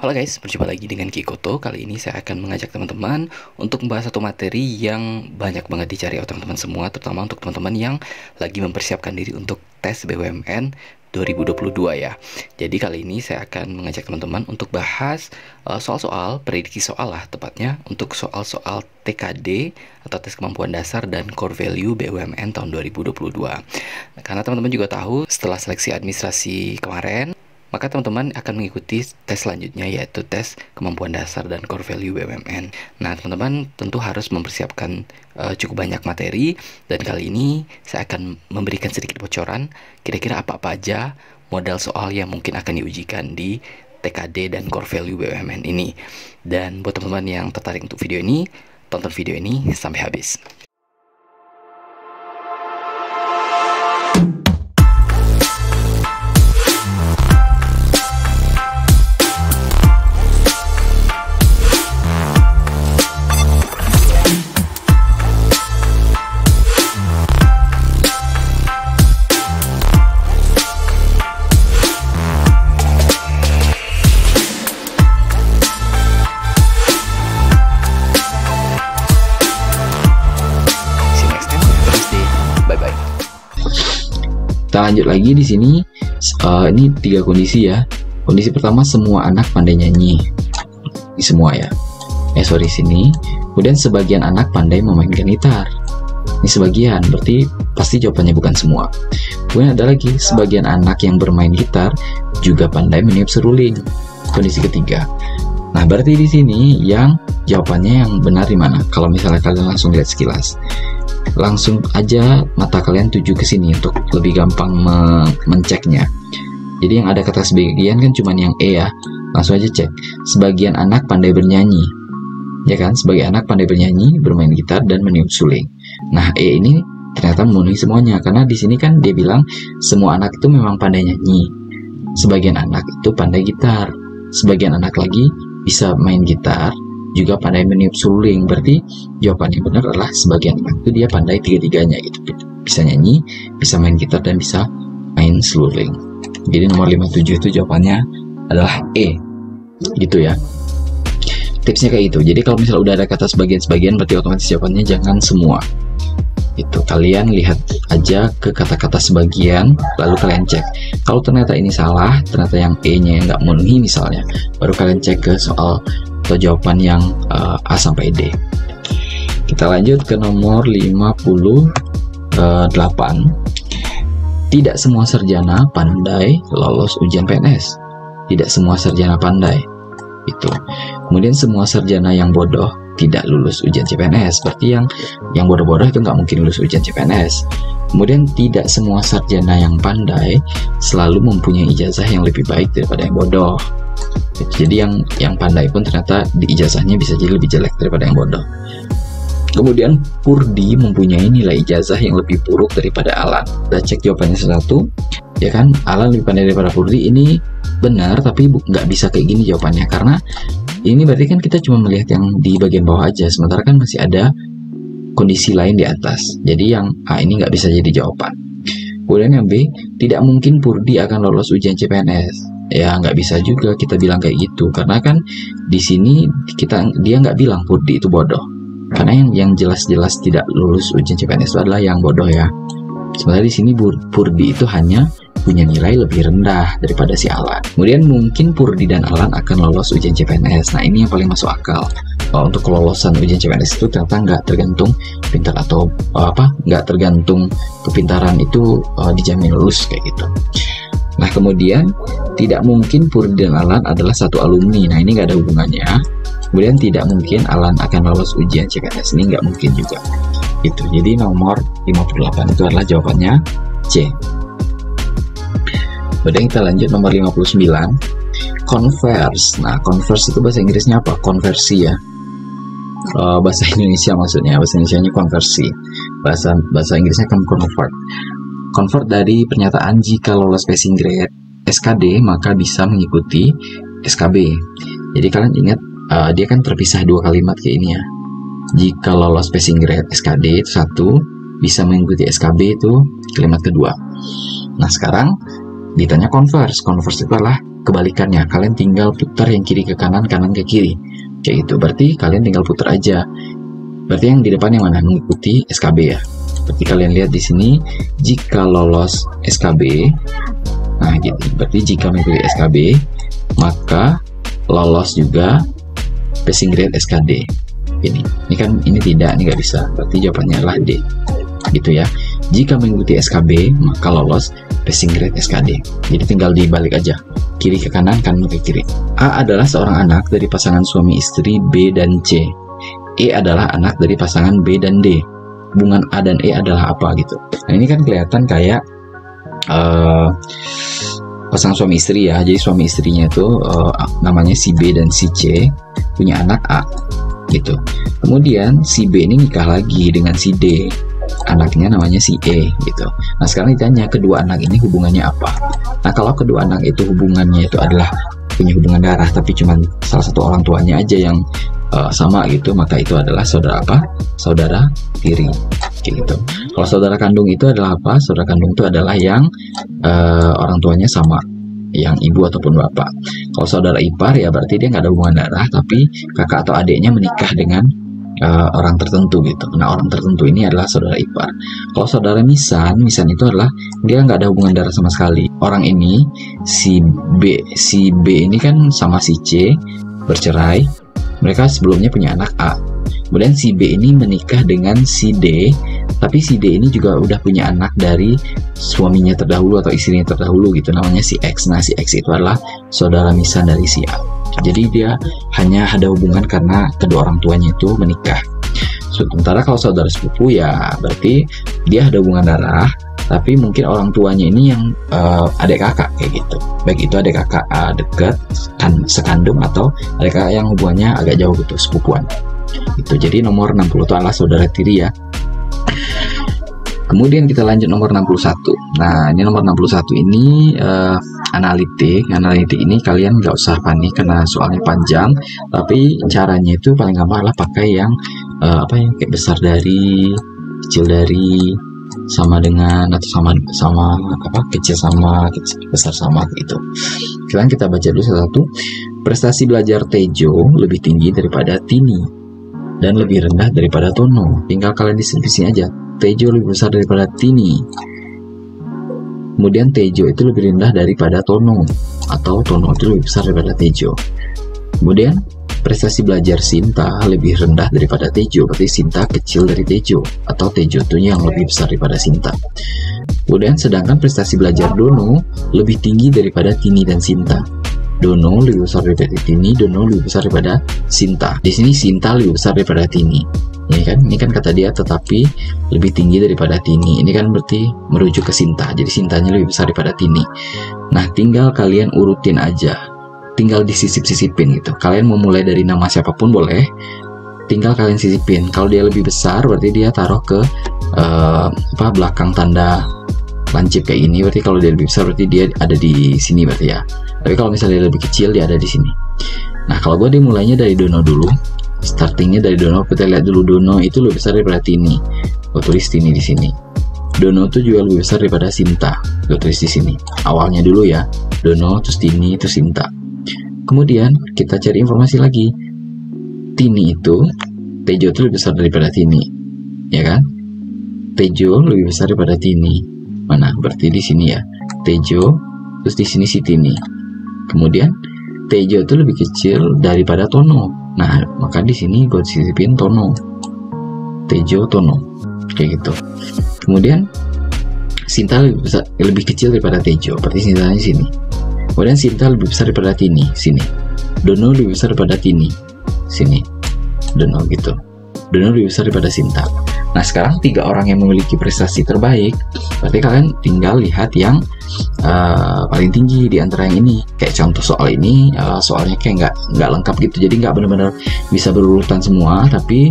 Halo guys, berjumpa lagi dengan Kikoto. Kali ini saya akan mengajak teman-teman untuk membahas satu materi yang banyak banget dicari oleh teman-teman semua, terutama untuk teman-teman yang lagi mempersiapkan diri untuk tes BUMN 2022 ya. Jadi kali ini saya akan mengajak teman-teman untuk bahas soal-soal, prediksi soal lah tepatnya, untuk soal-soal TKD atau tes kemampuan dasar dan core value BUMN tahun 2022. Karena teman-teman juga tahu setelah seleksi administrasi kemarin, maka teman-teman akan mengikuti tes selanjutnya, yaitu tes kemampuan dasar dan core value BUMN. Nah, teman-teman tentu harus mempersiapkan cukup banyak materi, dan kali ini saya akan memberikan sedikit bocoran kira-kira apa-apa aja modal soal yang mungkin akan diujikan di TKD dan core value BUMN ini. Dan buat teman-teman yang tertarik untuk video ini, tonton video ini sampai habis. Kita lanjut lagi di sini. Ini 3 kondisi ya. Kondisi pertama, semua anak pandai nyanyi. Ini semua ya. Sini. Kemudian sebagian anak pandai memainkan gitar. Ini sebagian, berarti pasti jawabannya bukan semua. Kemudian ada lagi, sebagian anak yang bermain gitar juga pandai meniup seruling. Kondisi ketiga. Nah, berarti di sini yang jawabannya yang benar di mana? Kalau misalnya kalian langsung lihat sekilas, langsung aja mata kalian tuju ke sini untuk lebih gampang menceknya. Jadi yang ada kata sebagian kan cuma yang E ya. Langsung aja cek. Sebagian anak pandai bernyanyi. Ya kan? Sebagian anak pandai bernyanyi, bermain gitar dan meniup suling. Nah, E ini ternyata memenuhi semuanya, karena di sini kan dia bilang semua anak itu memang pandai nyanyi. Sebagian anak itu pandai gitar. Sebagian anak lagi bisa main gitar, juga pandai meniup suling. Berarti jawaban yang benar adalah sebagian anak itu dia pandai tiga-tiganya gitu. Bisa nyanyi, bisa main gitar, dan bisa main seruling. Jadi nomor 57 itu jawabannya adalah E. Gitu ya. Tipsnya kayak gitu. Jadi kalau misalnya udah ada kata sebagian-sebagian, berarti otomatis jawabannya jangan semua. Itu kalian lihat aja ke kata-kata sebagian, lalu kalian cek. Kalau ternyata ini salah, ternyata yang E-nya yang nggak memenuhi misalnya, baru kalian cek ke soal atau jawaban yang A sampai D. Kita lanjut ke nomor 58. Tidak semua sarjana pandai lolos ujian PNS. Tidak semua sarjana pandai. Itu. Kemudian semua sarjana yang bodoh tidak lulus ujian CPNS. Berarti yang bodoh-bodoh itu nggak mungkin lulus ujian CPNS. Kemudian tidak semua sarjana yang pandai selalu mempunyai ijazah yang lebih baik daripada yang bodoh. Jadi yang pandai pun ternyata di ijazahnya bisa jadi lebih jelek daripada yang bodoh. Kemudian Purdi mempunyai nilai ijazah yang lebih buruk daripada Alan. Kita cek jawabannya satu, ya kan? Alan lebih pandai daripada Purdi. Ini benar, tapi nggak bisa kayak gini jawabannya, karena ini berarti kan kita cuma melihat yang di bagian bawah aja, sementara kan masih ada kondisi lain di atas. Jadi yang A ini nggak bisa jadi jawaban. Kemudian yang B, tidak mungkin Purdi akan lolos ujian CPNS. Ya nggak bisa juga kita bilang kayak gitu, karena kan di sini dia nggak bilang Purdi itu bodoh, karena yang jelas-jelas tidak lulus ujian CPNS itu adalah yang bodoh ya. Sementara di sini Purdi itu hanya punya nilai lebih rendah daripada si Alan. Kemudian mungkin Purdi dan Alan akan lolos ujian CPNS. Nah, ini yang paling masuk akal. Untuk kelolosan ujian CPNS itu ternyata nggak tergantung pintar atau nggak tergantung kepintaran itu dijamin lulus kayak gitu. Nah, kemudian tidak mungkin Purdi dan Alan adalah satu alumni. Nah, ini nggak ada hubungannya. Kemudian tidak mungkin Alan akan lolos ujian CPNS. Ini nggak mungkin juga. Itu. Jadi nomor 58 itu adalah jawabannya C. Kemudian kita lanjut nomor 59. Converse. Nah, converse itu bahasa Inggrisnya apa? Konversi ya. Bahasa Indonesia maksudnya. Bahasa Indonesianya konversi. Bahasa Inggrisnya kan convert. Convert dari pernyataan jika lolos passing grade SKD maka bisa mengikuti SKB. Jadi kalian ingat dia kan terpisah dua kalimat kayak ini ya. Jika lolos passing grade SKD itu satu, bisa mengikuti SKB itu kalimat kedua. Nah, sekarang ditanya converse. Converse itu adalah kebalikannya, kalian tinggal putar yang kiri ke kanan, kanan ke kiri, kayak gitu. Berarti kalian tinggal putar aja. Berarti yang di depan yang mana? Mengikuti SKB ya. Berarti kalian lihat di sini, jika lolos SKB, nah gitu. Berarti jika mengikuti SKB, maka lolos juga passing grade SKD. Ini kan ini tidak, ini nggak bisa. Berarti jawabannya adalah D. Gitu ya. Jika mengikuti SKB, maka lolos passing grade SKD. Jadi tinggal dibalik aja, kiri ke kanan, kanan ke kiri. A adalah seorang anak dari pasangan suami istri B dan C. E adalah anak dari pasangan B dan D. Hubungan A dan E adalah apa gitu. Nah ini kan kelihatan kayak pasangan suami istri ya. Jadi suami istrinya itu namanya si B dan si C, punya anak A gitu. Kemudian si B ini nikah lagi dengan si D, anaknya namanya si E gitu. Nah sekarang ditanya kedua anak ini hubungannya apa. Nah kalau kedua anak itu hubungannya itu adalah punya hubungan darah, tapi cuma salah satu orang tuanya aja yang sama gitu, maka itu adalah saudara apa? Saudara tiri gitu. Kalau saudara kandung itu adalah apa? Saudara kandung itu adalah yang orang tuanya sama, yang ibu ataupun bapak. Kalau saudara ipar ya berarti dia nggak ada hubungan darah, tapi kakak atau adiknya menikah dengan orang tertentu gitu. Nah orang tertentu ini adalah saudara ipar. Kalau saudara misan itu adalah dia nggak ada hubungan darah sama sekali. Orang ini si B ini kan sama si C bercerai. Mereka sebelumnya punya anak A. Kemudian si B ini menikah dengan si D, tapi si D ini juga udah punya anak dari suaminya terdahulu atau istrinya terdahulu gitu, namanya si X. Nah si X itu adalah saudara misan dari si A. Jadi dia hanya ada hubungan karena kedua orang tuanya itu menikah. Sementara kalau saudara sepupu ya berarti dia ada hubungan darah, tapi mungkin orang tuanya ini yang adik kakak kayak gitu. Baik itu adik kakak dekat kan sekandung atau adik kakak yang hubungannya agak jauh gitu, sepupuan. Itu jadi nomor 60 itu adalah saudara tiri ya. Kemudian kita lanjut nomor 61. Nah, ini nomor 61 ini analitik. Analitik ini kalian nggak usah panik karena soalnya panjang, tapi caranya itu paling gampang adalah pakai yang kayak besar dari, kecil dari, sama dengan atau sama kecil sama, besar sama gitu. Sekarang kita baca dulu satu. Prestasi belajar Tejo lebih tinggi daripada Tini dan lebih rendah daripada Tono. Tinggal kalian di sini aja. Tejo lebih besar daripada Tini. Kemudian Tejo itu lebih rendah daripada Tono, atau Tono itu lebih besar daripada Tejo. Kemudian prestasi belajar Sinta lebih rendah daripada Tejo, berarti Sinta kecil dari Tejo, atau Tejo itu yang lebih besar daripada Sinta. Kemudian sedangkan prestasi belajar Dono lebih tinggi daripada Tini dan Sinta. Dono lebih besar daripada Tini, Dono lebih besar daripada Sinta. Di sini Sinta lebih besar daripada Tini. Ini kan kata dia tetapi lebih tinggi daripada Tini. Ini kan berarti merujuk ke Sinta. Jadi Sintanya lebih besar daripada Tini. Nah, tinggal kalian urutin aja. Tinggal disisip-sisipin gitu. Kalian mau mulai dari nama siapapun boleh. Tinggal kalian sisipin. Kalau dia lebih besar berarti dia taruh ke belakang tanda lancip kayak ini. Berarti kalau dia lebih besar berarti dia ada di sini berarti ya. Tapi kalau misalnya dia lebih kecil dia ada di sini. Nah, kalau gue dimulainya dari Dono dulu. Startingnya dari Dono, kita lihat dulu Dono itu lebih besar daripada Tini. Gue tulis Tini di sini. Dono itu juga lebih besar daripada Sinta. Gue tulis di sini. Awalnya dulu ya, Dono, terus Tini, terus Sinta. Kemudian kita cari informasi lagi. Tini itu, Tejo itu lebih besar daripada Tini, ya kan? Tejo lebih besar daripada Tini. Mana? Berarti di sini ya. Tejo, terus di sini si Tini. Kemudian Tejo itu lebih kecil daripada Tono. Nah, maka di sini gue sisipin Tono. Tejo, Tono. Kayak gitu. Kemudian Sinta lebih kecil daripada Tejo. Berarti Sintanya sini. Kemudian Sinta lebih besar daripada Tini. Sini. Dono lebih besar daripada Tini. Sini. Dono gitu. Dono lebih besar daripada Sinta. Nah, sekarang 3 orang yang memiliki prestasi terbaik. Berarti kalian tinggal lihat yang paling tinggi di antara yang ini. Kayak contoh soal ini, soalnya kayak nggak lengkap gitu. Jadi nggak benar-benar bisa berurutan semua, tapi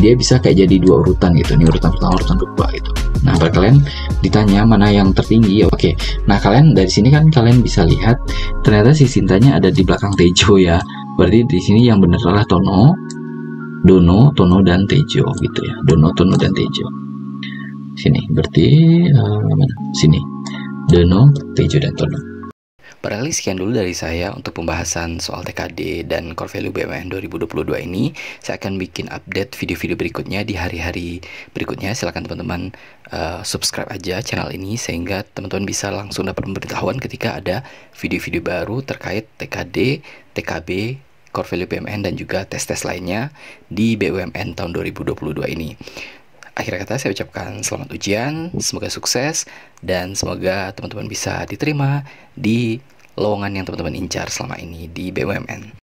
dia bisa kayak jadi 2 urutan gitu. Ini urutan pertama, urutan kedua gitu. Nah, pada kalian ditanya mana yang tertinggi, oke. Nah, kalian dari sini kan kalian bisa lihat ternyata si Sintanya ada di belakang Tejo ya. Berarti di sini yang benar adalah Tono, Dono, Tono dan Tejo gitu ya. Dono, Tono dan Tejo. Sini berarti mana? Sini. Dono, Tejo dan Tono. Barangkali sekian dulu dari saya untuk pembahasan soal TKD dan Core Value BUMN 2022 ini. Saya akan bikin update video-video berikutnya di hari-hari berikutnya. Silakan teman-teman subscribe aja channel ini sehingga teman-teman bisa langsung dapat pemberitahuan ketika ada video-video baru terkait TKD, TKB, Core Value BUMN dan juga tes-tes lainnya di BUMN tahun 2022 ini. Akhir kata saya ucapkan selamat ujian, semoga sukses, dan semoga teman-teman bisa diterima di lowongan yang teman-teman incar selama ini di BUMN.